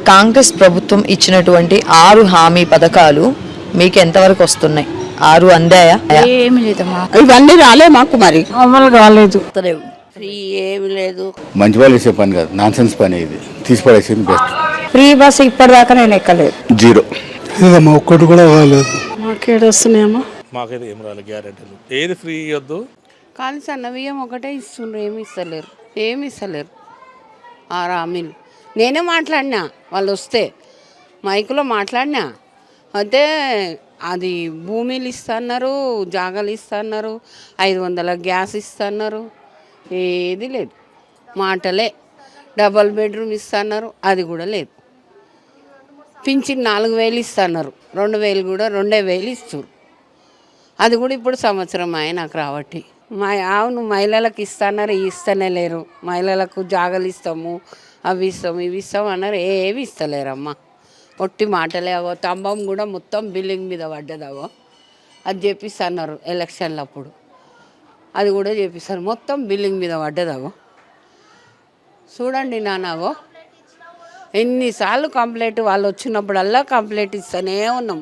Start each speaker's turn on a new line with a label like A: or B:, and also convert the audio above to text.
A: కాంగ్రెస్ ప్రభుత్వం ఇచ్చినటువంటి 6 హామీ పథకాలు మీకు ఎంతవరకు వస్తున్నాయి? 6 అందాయా?
B: ఏమి లేదమ్మా,
C: ఇవన్నీ రాలే మాకు, మరి
B: అమలు కాలేదు.
C: ఫ్రీ ఏమి లేదు.
D: మంచి వాళ్ళు చేసే పని కాదు, నాన్ సెన్స్ పని. ఇది తీసిపడేసింది బెస్ట్.
B: ఫ్రీ బస్ ఇప్పటిదాకా నేను ఎక్కలేదు.
D: 0
E: లేదమ్మా, ఒక్కటి కూడా కాలేదు.
B: మాకేడు వస్తున్నాయమ్మా?
F: మాకైతే ఏం రాలేదు గ్యారెంటీలు. ఏది ఫ్రీ ఇవ్వద్దు.
C: కానీ సన్నబియ్యం ఒకటే ఇస్తుండ్రు, ఏమి ఇస్తలేరు 6 హామీలు. నేనే మాట్లాడినా, వాళ్ళు వస్తే మైకులో మాట్లాడినా. అయితే అది భూమిలు ఇస్తున్నారు, జాగాలు ఇస్తున్నారు, 500 గ్యాస్ ఇస్తున్నారు. ఏది లేదు, మాటలే. డబల్ బెడ్రూమ్ ఇస్తున్నారు, అది కూడా లేదు. పింఛన్ 4000 ఇస్తున్నారు, 2000 కూడా 2000 ఇస్తారు. అది కూడా ఇప్పుడు సంవత్సరం నాకు రాబట్టి. అవును, మహిళలకు ఇస్తున్నారు, ఇస్తూనే లేరు. మహిళలకు జాగాలు ఇస్తాము, అవి ఇస్తాము, ఇవి ఇస్తాం అన్నారు. ఏవి ఇస్తలేరమ్మా, ఒట్టి మాటలే. అవో స్తంభం కూడా మొత్తం బిల్డింగ్ మీద పడ్డదవో, అది చేపిస్తున్నారు ఎలక్షన్లు అప్పుడు. అది కూడా చేపిస్తారు, మొత్తం బిల్డింగ్ మీద పడ్డదవో. చూడండి నాన్నవో, ఎన్నిసార్లు కంప్లైంట్, వాళ్ళు వచ్చినప్పుడల్లా కంప్లైంట్ ఇస్తూనే ఉన్నాం.